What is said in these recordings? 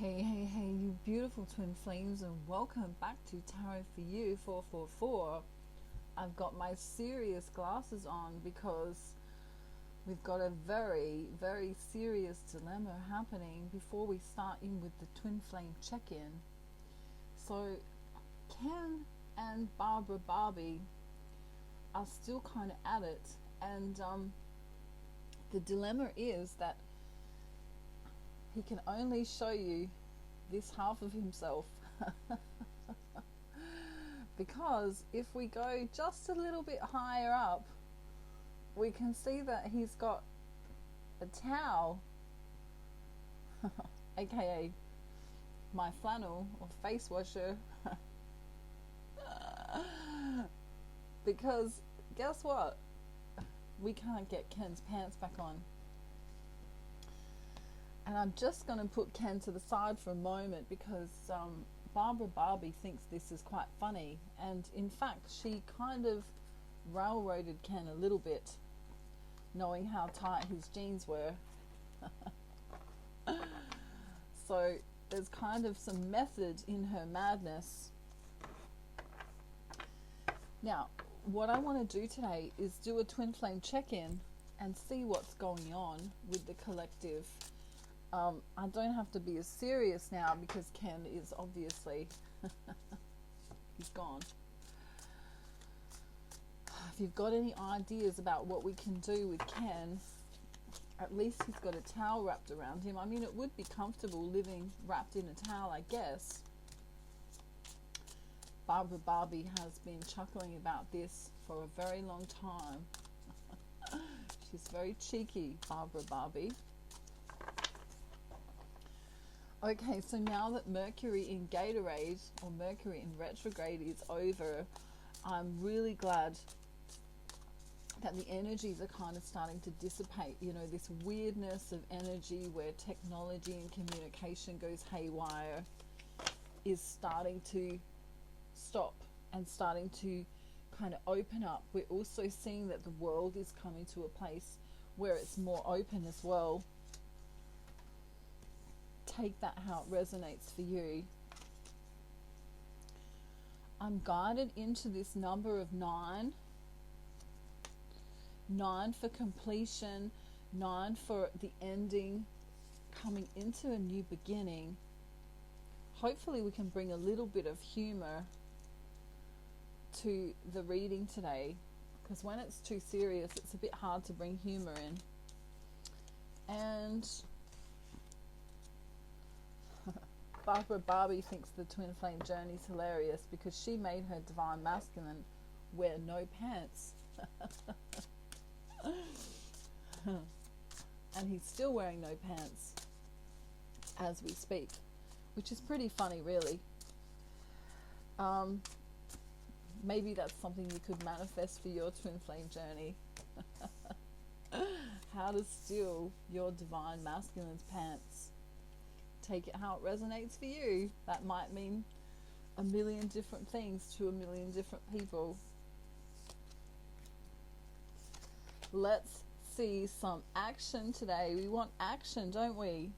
Hey, you beautiful twin flames, and welcome back to Tarot for You 444. I've got my serious glasses on because we've got a very, very serious dilemma happening before we start in with the twin flame check in. So, Ken and Barbara Barbie are still kind of at it, and the dilemma is that he can only show you this half of himself. Because if we go just a little bit higher up, we can see that he's got a towel, aka my flannel or face washer. Because guess what? We can't get Ken's pants back on. And I'm just going to put Ken to the side for a moment because Barbara Barbie thinks this is quite funny. And in fact, she kind of railroaded Ken a little bit, knowing how tight his jeans were. So there's kind of some method in her madness. Now, what I want to do today is do a twin flame check-in and see what's going on with the collective. I don't have to be as serious now because Ken is obviously he's gone. If you've got any ideas about what we can do with Ken, at least he's got a towel wrapped around him. I mean, it would be comfortable living wrapped in a towel, I guess. Barbara Barbie has been chuckling about this for a very long time. She's very cheeky, Barbara Barbie. Okay, so now that Mercury in Gatorade, or Mercury in retrograde, is over, I'm really glad that the energies are kind of starting to dissipate. You know, this weirdness of energy where technology and communication goes haywire is starting to stop and starting to kind of open up. We're also seeing that the world is coming to a place where it's more open as well. Take that how it resonates for you. I'm guided into this number of 9. 9 for completion, 9 for the ending, coming into a new beginning. Hopefully we can bring a little bit of humor to the reading today, because when it's too serious, it's a bit hard to bring humor in. And Barbara Barbie thinks the twin flame journey is hilarious because she made her divine masculine wear no pants. And he's still wearing no pants as we speak, which is pretty funny, really. Maybe that's something you could manifest for your twin flame journey. How to steal your divine masculine's pants. Take it how it resonates for you. That might mean a million different things to a million different people. Let's see some action today. We want action, don't we?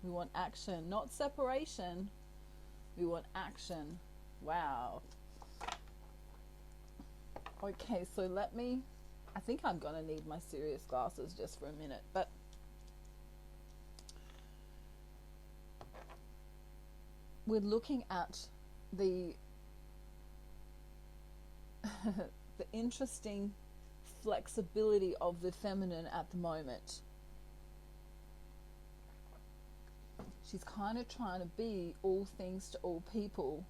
We want action, not separation. We want action. Wow. Okay, so I think I'm gonna need my serious glasses just for a minute, but we're looking at the the interesting flexibility of the feminine at the moment. She's kind of trying to be all things to all people.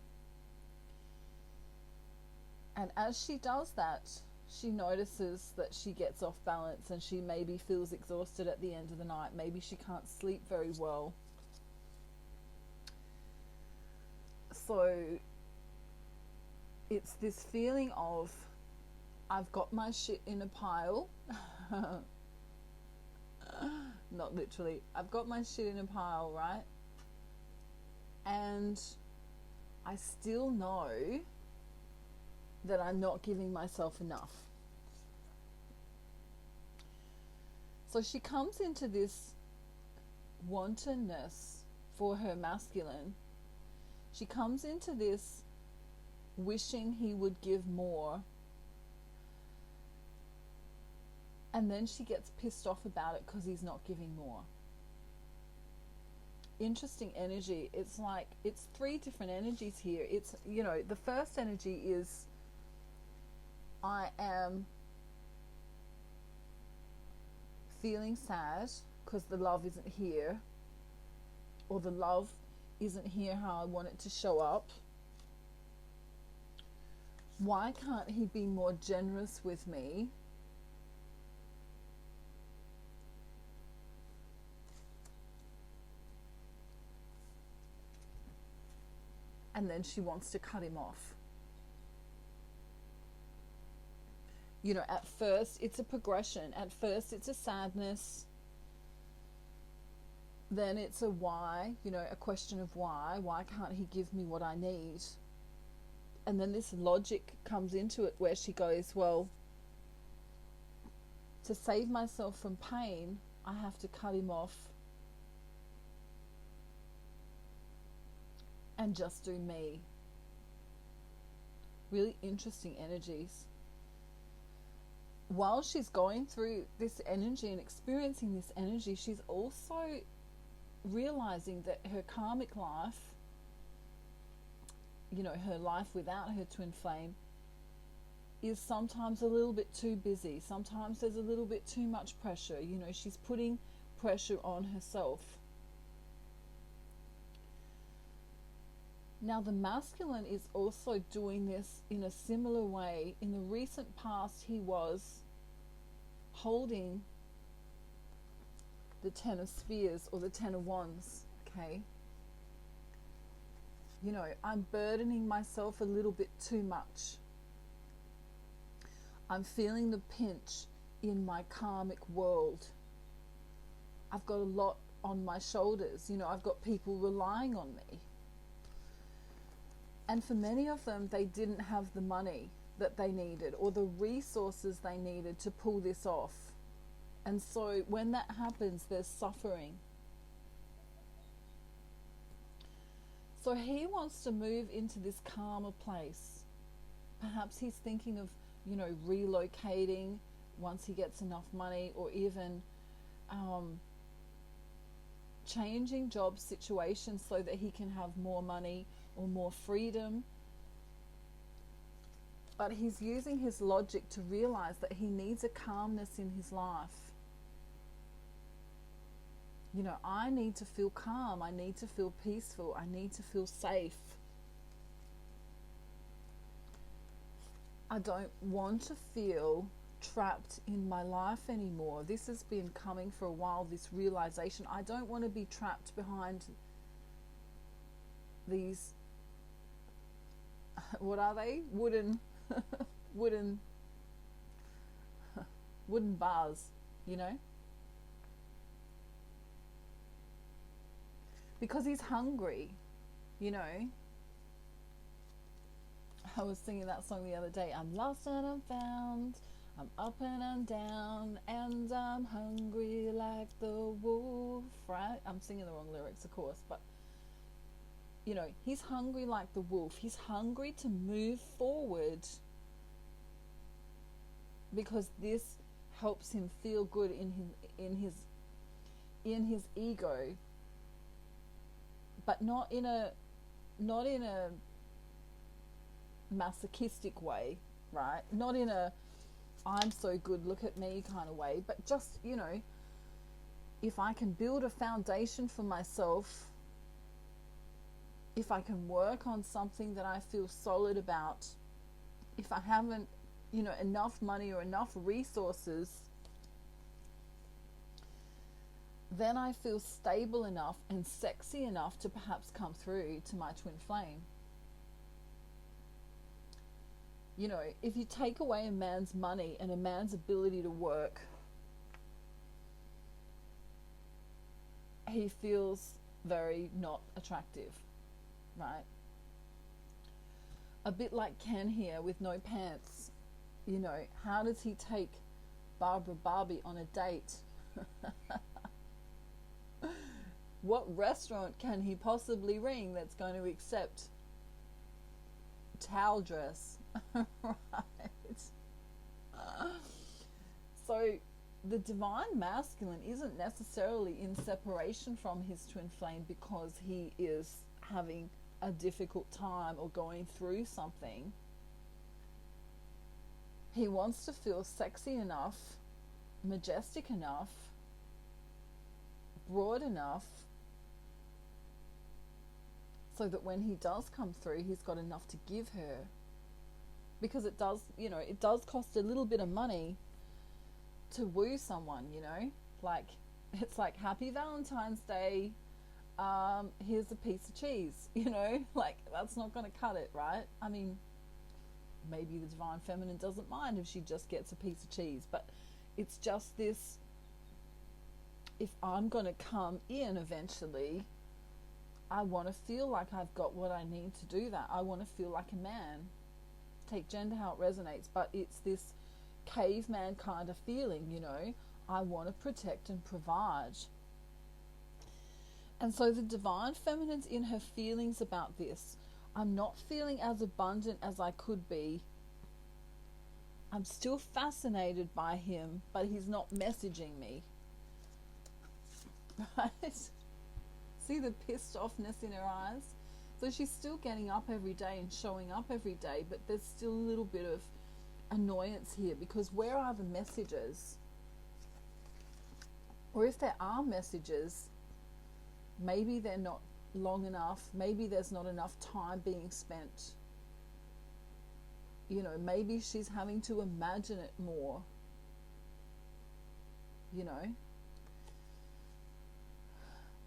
And as she does that, she notices that she gets off balance and she maybe feels exhausted at the end of the night. Maybe she can't sleep very well. So it's this feeling of, I've got my shit in a pile. Not literally. I've got my shit in a pile, right? And I still know that I'm not giving myself enough. So she comes into this wantonness for her masculine, she comes into this wishing he would give more, and then she gets pissed off about it because he's not giving more. Interesting energy. It's like, it's three different energies here. It's, you know, the first energy is, I am feeling sad because the love isn't here, or the love isn't here how I want it to show up. Why can't he be more generous with me? And then she wants to cut him off. You know, at first it's a progression. At first it's a sadness. Then it's a why, you know, a question of why. Why can't he give me what I need? And then this logic comes into it where she goes, well, to save myself from pain, I have to cut him off and just do me. Really interesting energies. While she's going through this energy and experiencing this energy, she's also realizing that her karmic life, you know, her life without her twin flame, is sometimes a little bit too busy. Sometimes there's a little bit too much pressure. You know, she's putting pressure on herself. Now, the masculine is also doing this in a similar way. In the recent past, he was holding the Ten of Spears or the Ten of Wands, okay? You know, I'm burdening myself a little bit too much. I'm feeling the pinch in my karmic world. I've got a lot on my shoulders. You know, I've got people relying on me. And for many of them, they didn't have the money that they needed or the resources they needed to pull this off. And so when that happens, there's suffering. So he wants to move into this calmer place. Perhaps he's thinking of, you know, relocating once he gets enough money, or even changing job situations so that he can have more money or more freedom. But he's using his logic to realize that he needs a calmness in his life. You know, I need to feel calm. I need to feel peaceful. I need to feel safe. I don't want to feel trapped in my life anymore. This has been coming for a while, this realization. I don't want to be trapped behind these, what are they? Wooden bars, you know? Because he's hungry, you know? I was singing that song the other day. I'm lost and I'm found. I'm up and I'm down. And I'm hungry like the wolf, right? I'm singing the wrong lyrics, of course. But, you know, he's hungry like the wolf. He's hungry to move forward. Because this helps him feel good in his ego. But not in a masochistic way, right? Not in a I'm so good, look at me kind of way, but just, you know, if I can build a foundation for myself, if I can work on something that I feel solid about, if I haven't, you know, enough money or enough resources, then I feel stable enough and sexy enough to perhaps come through to my twin flame. You know, if you take away a man's money and a man's ability to work, he feels very not attractive, right? A bit like Ken here with no pants. You know, how does he take Barbara Barbie on a date? What restaurant can he possibly ring that's going to accept towel dress? Right. So the divine masculine isn't necessarily in separation from his twin flame because he is having a difficult time or going through something. He wants to feel sexy enough, majestic enough, broad enough, so that when he does come through, he's got enough to give her. Because it does, it does cost a little bit of money to woo someone, like, it's like, happy Valentine's Day, here's a piece of cheese, like, that's not going to cut it, right? I mean, maybe the divine feminine doesn't mind if she just gets a piece of cheese, but it's just this, if I'm going to come in eventually, I want to feel like I've got what I need to do that. I want to feel like a man. Take gender how it resonates, but it's this caveman kind of feeling, I want to protect and provide. And so the divine feminine's in her feelings about this. I'm not feeling as abundant as I could be. I'm still fascinated by him, but he's not messaging me. Right? See the pissed offness in her eyes? So she's still getting up every day and showing up every day, but there's still a little bit of annoyance here, because where are the messages? Or if there are messages, maybe they're not long enough, maybe there's not enough time being spent. Maybe she's having to imagine it more.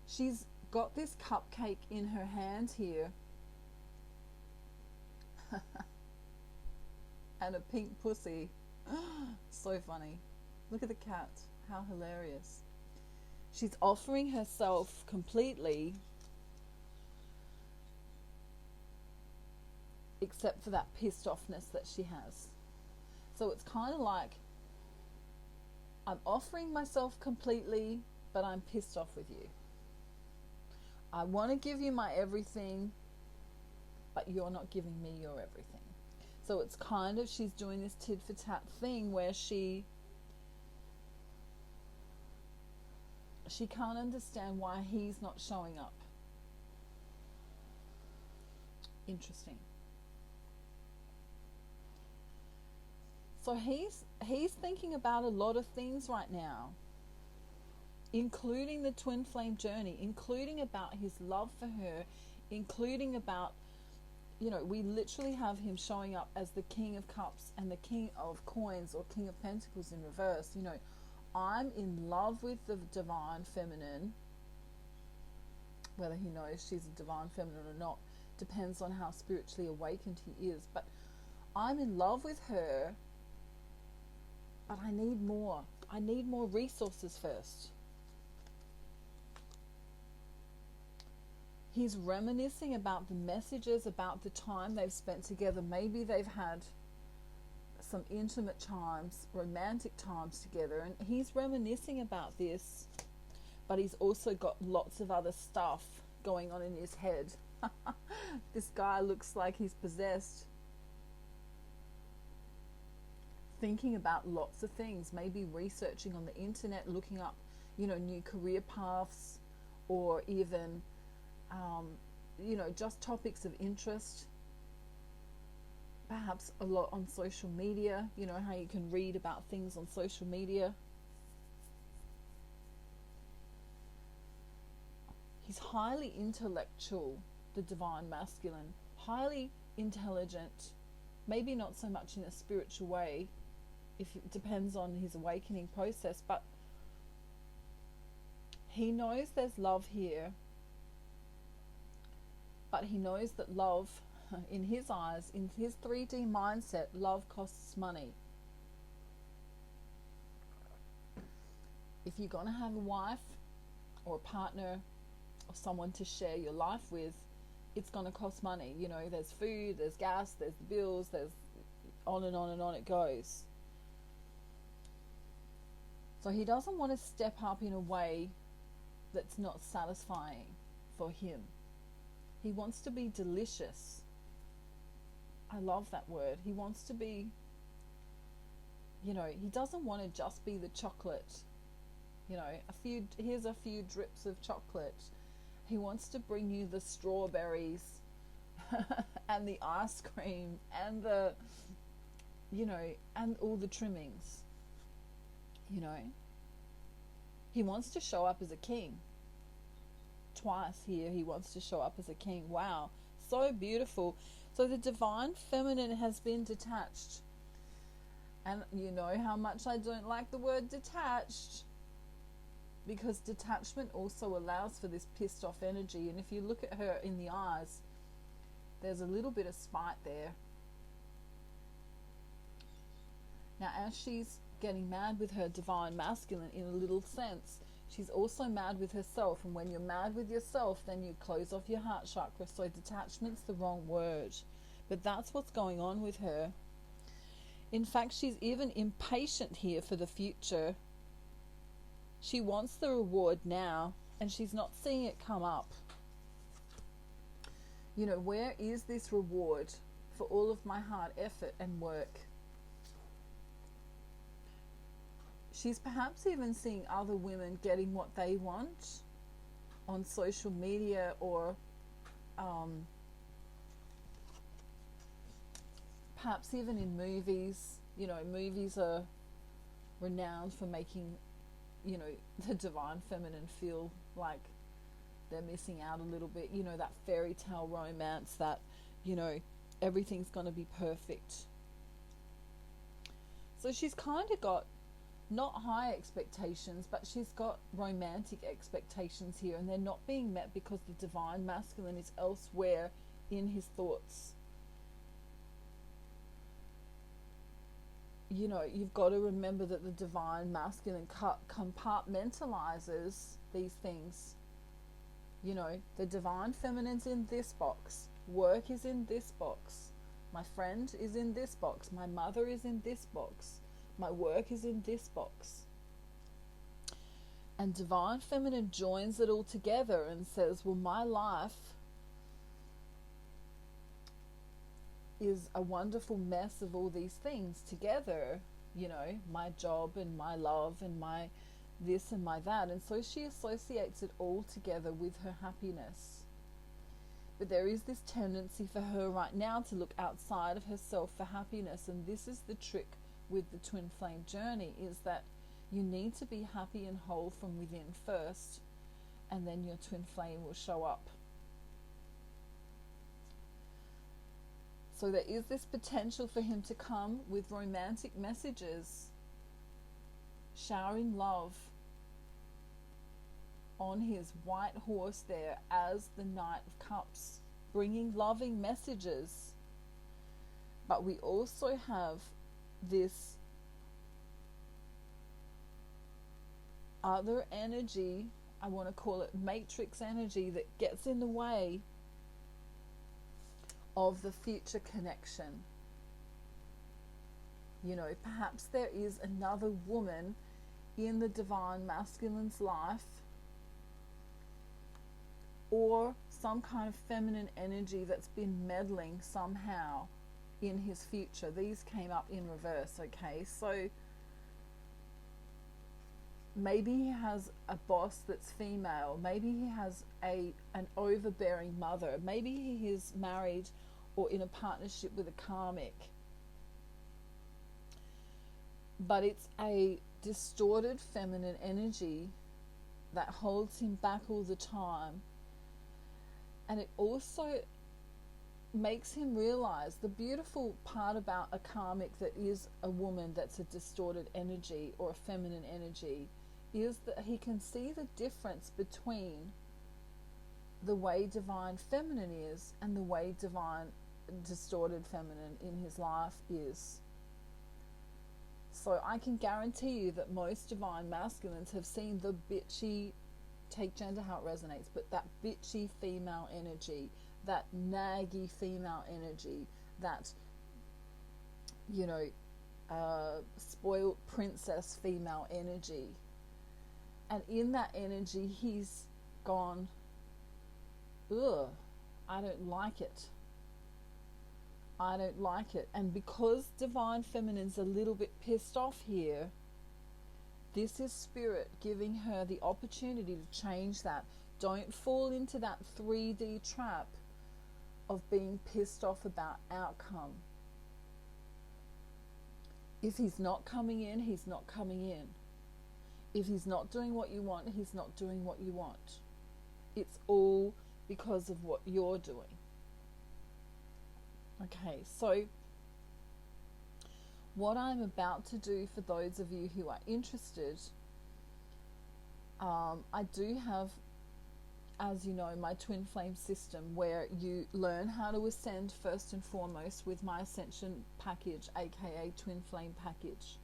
She's got this cupcake in her hand here. And a pink pussy. So funny. Look at the cat. How hilarious. She's offering herself completely, except for that pissed offness that she has. So it's kind of like, I'm offering myself completely, but I'm pissed off with you. I want to give you my everything, but you're not giving me your everything. So it's kind of, she's doing this tit for tat thing where she can't understand why he's not showing up. Interesting. So he's thinking about a lot of things right now, including the twin flame journey, including about his love for her, including about, we literally have him showing up as the King of Cups and the King of Coins or King of Pentacles in reverse. I'm in love with the divine feminine. Whether he knows she's a divine feminine or not depends on how spiritually awakened he is. But I'm in love with her, but I need more. I need more resources first. He's reminiscing about the messages, about the time they've spent together. Maybe they've had some intimate times, romantic times together, and he's reminiscing about this, but he's also got lots of other stuff going on in his head. This guy looks like he's possessed, thinking about lots of things, maybe researching on the internet, looking up, new career paths, or even just topics of interest. Perhaps a lot on social media, how you can read about things on social media. He's highly intellectual, the divine masculine, highly intelligent, maybe not so much in a spiritual way, if it depends on his awakening process, but he knows there's love here. But he knows that love, in his eyes, in his 3D mindset, love costs money. If you're going to have a wife or a partner or someone to share your life with, it's going to cost money. There's food, there's gas, there's the bills, there's on and on and on it goes. So he doesn't want to step up in a way that's not satisfying for him. He wants to be delicious. I love that word. He wants to be, he doesn't want to just be the chocolate. Here's a few drips of chocolate. He wants to bring you the strawberries and the ice cream and and all the trimmings. He wants to show up as a king. Twice here, he wants to show up as a king. Wow, so beautiful. So the divine feminine has been detached. And you know how much I don't like the word detached, because detachment also allows for this pissed off energy. And if you look at her in the eyes, there's a little bit of spite there. Now, as she's getting mad with her divine masculine in a little sense, she's also mad with herself. And when you're mad with yourself, then you close off your heart chakra. So detachment's the wrong word, but that's what's going on with her. In fact, she's even impatient here for the future. She wants the reward now, and she's not seeing it come up. Where is this reward for all of my hard effort and work? She's perhaps even seeing other women getting what they want on social media, or perhaps even in movies. Movies are renowned for making, the divine feminine feel like they're missing out a little bit. That fairy tale romance that, everything's going to be perfect. So she's kind of got not high expectations, but she's got romantic expectations here, and they're not being met because the divine masculine is elsewhere in his thoughts. You've got to remember that the divine masculine compartmentalizes these things. The divine feminine's in this box, work is in this box, my friend is in this box, my mother is in this box, my work is in this box. And divine feminine joins it all together and says, well, my life is a wonderful mess of all these things together, my job and my love and my this and my that. And so she associates it all together with her happiness. But there is this tendency for her right now to look outside of herself for happiness. And this is the trick with the twin flame journey, is that you need to be happy and whole from within first, and then your twin flame will show up. So there is this potential for him to come with romantic messages, showering love on his white horse there as the Knight of Cups, bringing loving messages. But we also have this other energy, I want to call it matrix energy, that gets in the way of the future connection. Perhaps there is another woman in the divine masculine's life, or some kind of feminine energy that's been meddling somehow in his future. These came up in reverse, okay? So maybe he has a boss that's female, maybe he has an overbearing mother, maybe he is married or in a partnership with a karmic, but it's a distorted feminine energy that holds him back all the time. And it also makes him realize the beautiful part about a karmic that is a woman that's a distorted energy or a feminine energy is that he can see the difference between the way divine feminine is and the way divine distorted feminine in his life is. So I can guarantee you that most divine masculines have seen the bitchy, take gender how it resonates, but that bitchy female energy, that naggy female energy, that spoiled princess female energy. And in that energy, he's gone, ugh, I don't like it. I don't like it. And because Divine Feminine's a little bit pissed off here, this is Spirit giving her the opportunity to change that. Don't fall into that 3D trap of being pissed off about outcome. If he's not coming in, he's not coming in. If he's not doing what you want, he's not doing what you want. It's all because of what you're doing. Okay, so what I'm about to do for those of you who are interested, I do have, as you know, my twin flame system where you learn how to ascend first and foremost with my ascension package, aka twin flame package.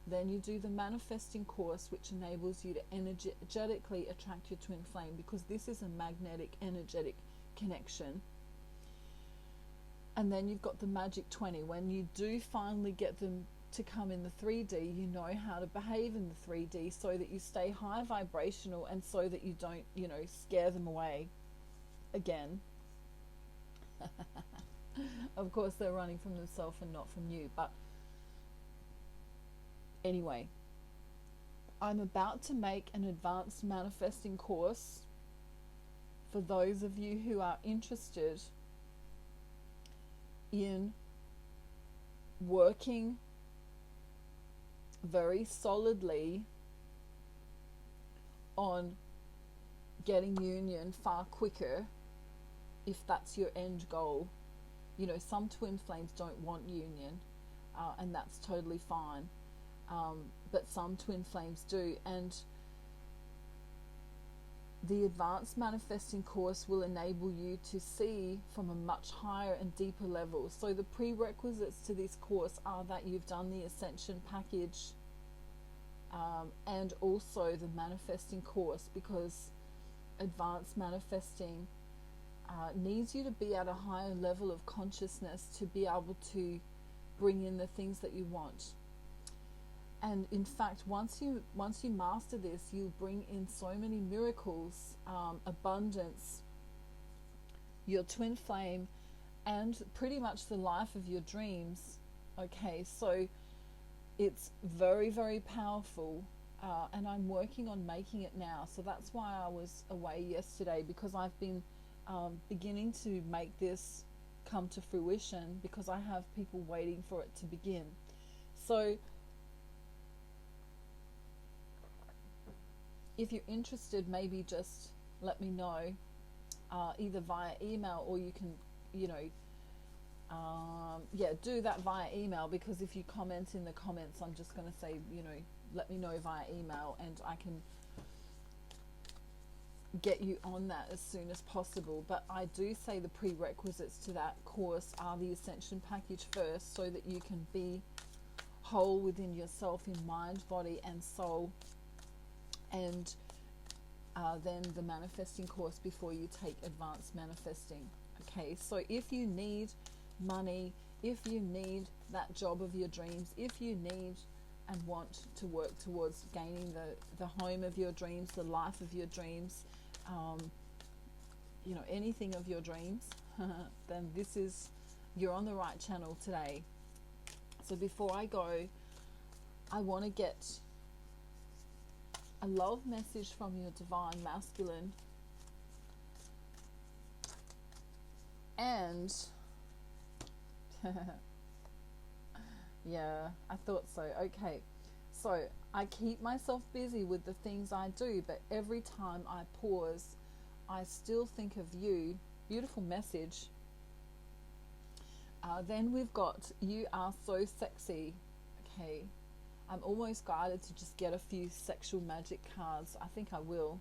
Then you do the manifesting course, which enables you to energetically attract your twin flame, because this is a magnetic energetic connection. And then you've got the magic 20. When you do finally get them to come in the 3D, you know how to behave in the 3D so that you stay high vibrational and so that you don't, scare them away again. Of course, they're running from themselves and not from you. But anyway, I'm about to make an advanced manifesting course for those of you who are interested in working very solidly on getting union far quicker, if that's your end goal. Some twin flames don't want union, and that's totally fine, but some twin flames do. And the advanced manifesting course will enable you to see from a much higher and deeper level. So the prerequisites to this course are that you've done the ascension package, and also the manifesting course, because advanced manifesting needs you to be at a higher level of consciousness to be able to bring in the things that you want. And in fact, once you master this, you'll bring in so many miracles, abundance, your twin flame, and pretty much the life of your dreams. Okay, so it's very, very powerful, and I'm working on making it now. So that's why I was away yesterday, because I've been beginning to make this come to fruition, because I have people waiting for it to begin. So if you're interested, maybe just let me know, either via email, or you can, do that via email, because if you comment in the comments, I'm just going to say, let me know via email, and I can get you on that as soon as possible. But I do say the prerequisites to that course are the ascension package first, so that you can be whole within yourself in mind, body and soul, and then the manifesting course before you take advanced manifesting. Okay, so if you need money, if you need that job of your dreams, if you need and want to work towards gaining the home of your dreams, the life of your dreams, anything of your dreams, then you're on the right channel today. So before I go, I want to get a love message from your divine masculine, and yeah, I thought so. Okay, so I keep myself busy with the things I do, but every time I pause, I still think of you. Beautiful message. Then we've got, you are so sexy. Okay, I'm almost guided to just get a few sexual magic cards. I think I will.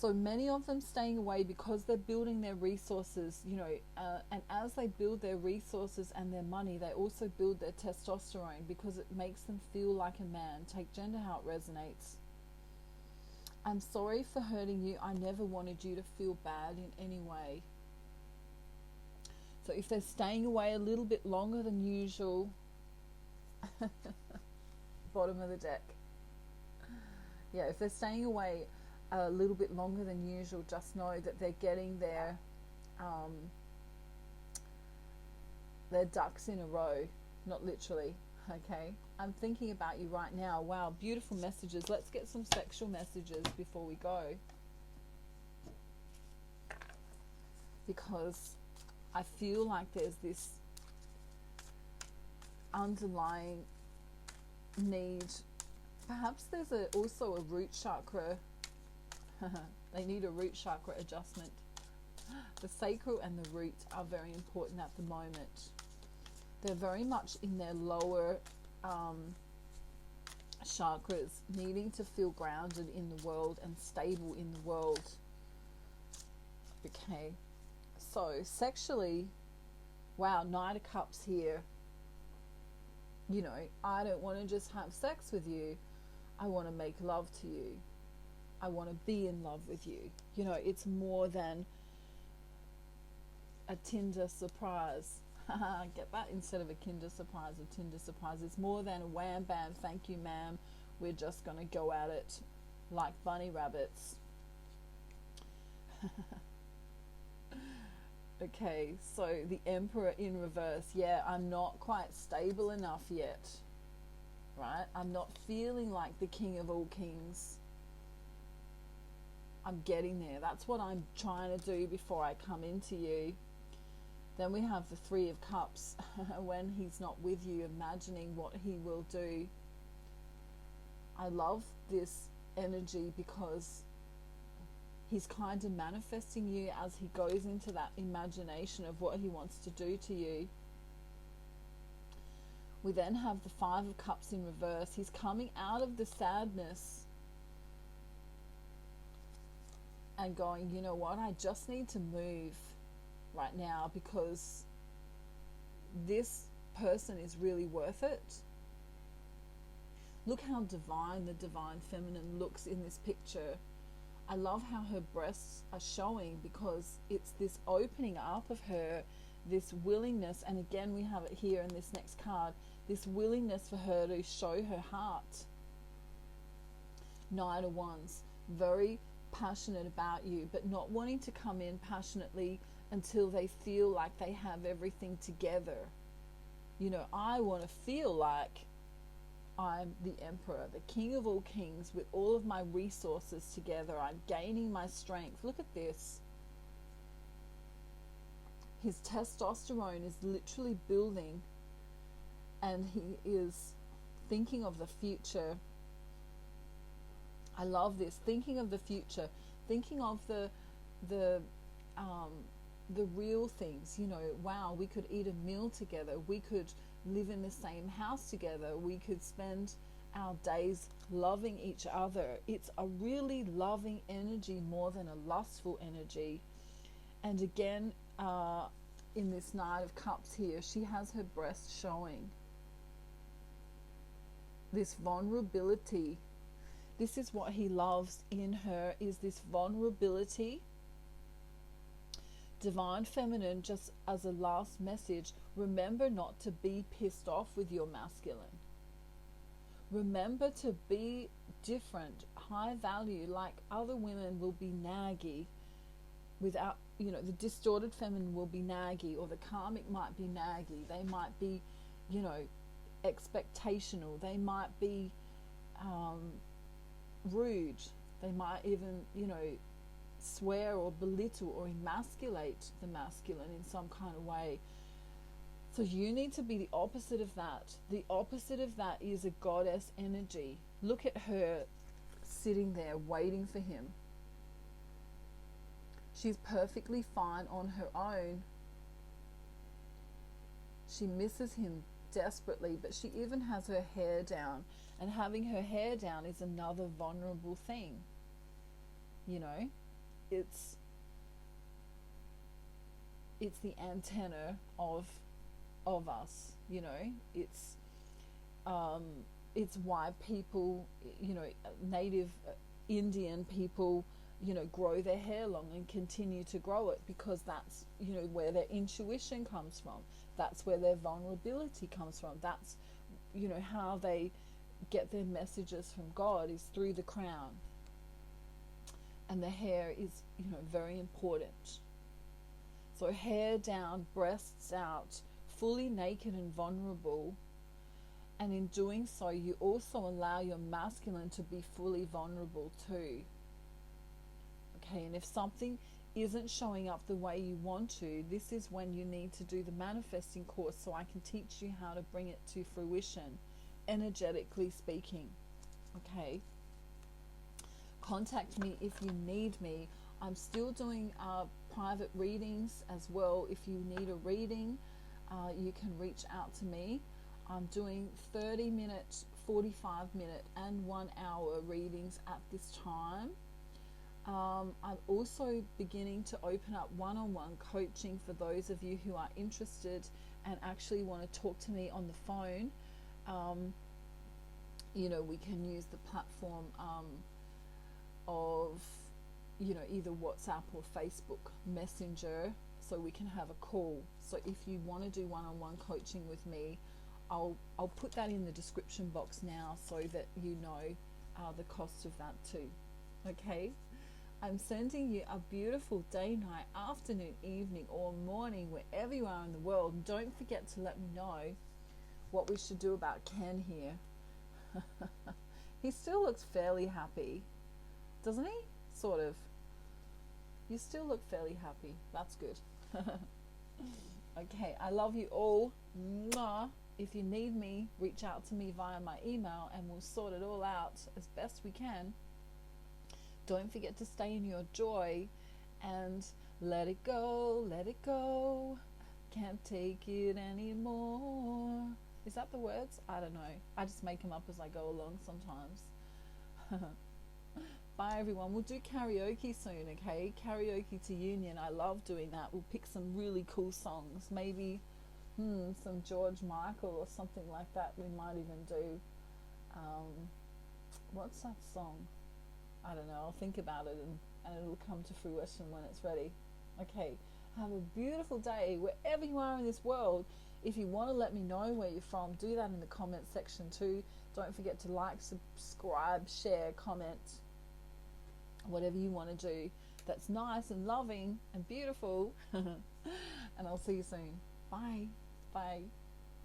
So many of them staying away because they're building their resources, and as they build their resources and their money, they also build their testosterone, because it makes them feel like a man. Take gender how it resonates. I'm sorry for hurting you. I never wanted you to feel bad in any way. So if they're staying away a little bit longer than usual, bottom of the deck. Yeah, if they're staying away a little bit longer than usual, just know that they're getting um, their ducks in a row, not literally. Okay, I'm thinking about you right now. Wow, beautiful messages. Let's get some sexual messages before we go, because I feel like there's this underlying need. Perhaps there's also a root chakra. They need a root chakra adjustment. The sacral and the root are very important at the moment. They're very much in their lower chakras, needing to feel grounded in the world and stable in the world. Okay, so sexually, wow, Knight of Cups here. You know, I don't want to just have sex with you. I want to make love to you. I want to be in love with you. You know, it's more than a Tinder surprise. Get that? Instead of a Kinder surprise, a Tinder surprise. It's more than a wham bam, thank you ma'am, we're just going to go at it like bunny rabbits. Okay, so the Emperor in reverse. Yeah, I'm not quite stable enough yet, right? I'm not feeling like the King of all kings. I'm getting there. That's what I'm trying to do before I come into you. Then we have the Three of Cups. When he's not with you, imagining what he will do. I love this energy because he's kind of manifesting you as he goes into that imagination of what he wants to do to you. We then have the Five of Cups in reverse. He's coming out of the sadness and going, you know what, I just need to move right now because this person is really worth it. Look how divine the divine feminine looks in this picture. I love how her breasts are showing because it's this opening up of her, this willingness, and again we have it here in this next card, this willingness for her to show her heart. Knight of Wands, very passionate about you, but not wanting to come in passionately until they feel like they have everything together. You know, I want to feel like I'm the Emperor, the King of all kings, with all of my resources together. I'm gaining my strength. Look at this. His testosterone is literally building, and he is thinking of the future. I love this. Thinking of the future, thinking of the real things. You know, wow, we could eat a meal together. We could live in the same house together. We could spend our days loving each other. It's a really loving energy more than a lustful energy. And again, in this Knight of Cups here, she has her breast showing. This vulnerability. This is what he loves in her, is this vulnerability. Divine Feminine, just as a last message, remember not to be pissed off with your masculine. Remember to be different, high value, like other women will be naggy without, you know, the distorted feminine will be naggy, or the karmic might be naggy. They might be, you know, expectational. They might be rude. They might even, you know, swear or belittle or emasculate the masculine in some kind of way. So you need to be the opposite of that. The opposite of that is a goddess energy. Look at her sitting there waiting for him. She's perfectly fine on her own. She misses him desperately, but she even has her hair down, and having her hair down is another vulnerable thing. You know, it's the antenna of us. You know, it's why people, you know, native Indian people, you know, grow their hair long and continue to grow it, because that's, you know, where their intuition comes from. That's where their vulnerability comes from. That's, you know, how they get their messages from God is through the crown. And the hair is, very important. So hair down, breasts out, fully naked and vulnerable. And in doing so, you also allow your masculine to be fully vulnerable too. Okay, and if something isn't showing up the way you want to, this is when you need to do the manifesting course so I can teach you how to bring it to fruition, energetically speaking. Okay, contact me if you need me. I'm still doing private readings as well. If you need a reading, you can reach out to me. I'm doing 30-minute, 45-minute and 1 hour readings at this time. I'm also beginning to open up one-on-one coaching for those of you who are interested and actually want to talk to me on the phone. We can use the platform of, either WhatsApp or Facebook Messenger, so we can have a call. So if you want to do one-on-one coaching with me, I'll put that in the description box now so that you know the cost of that too. Okay? I'm sending you a beautiful day, night, afternoon, evening, or morning, wherever you are in the world. And don't forget to let me know what we should do about Ken here. He still looks fairly happy, doesn't he? Sort of. You still look fairly happy. That's good. Okay, I love you all. Mwah. If you need me, reach out to me via my email and we'll sort it all out as best we can. Don't forget to stay in your joy and let it go, let it go. Can't take it anymore. Is that the words? I don't know. I just make them up as I go along sometimes. Bye everyone. We'll do karaoke soon, okay? Karaoke to Union. I love doing that. We'll pick some really cool songs. Maybe some George Michael or something like that. We might even do. What's that song? I don't know. I'll think about it and it'll come to fruition when it's ready. Okay. Have a beautiful day wherever you are in this world. If you want to let me know where you're from, do that in the comment section too. Don't forget to like, subscribe, share, comment, whatever you want to do that's nice and loving and beautiful. And I'll see you soon. Bye. Bye.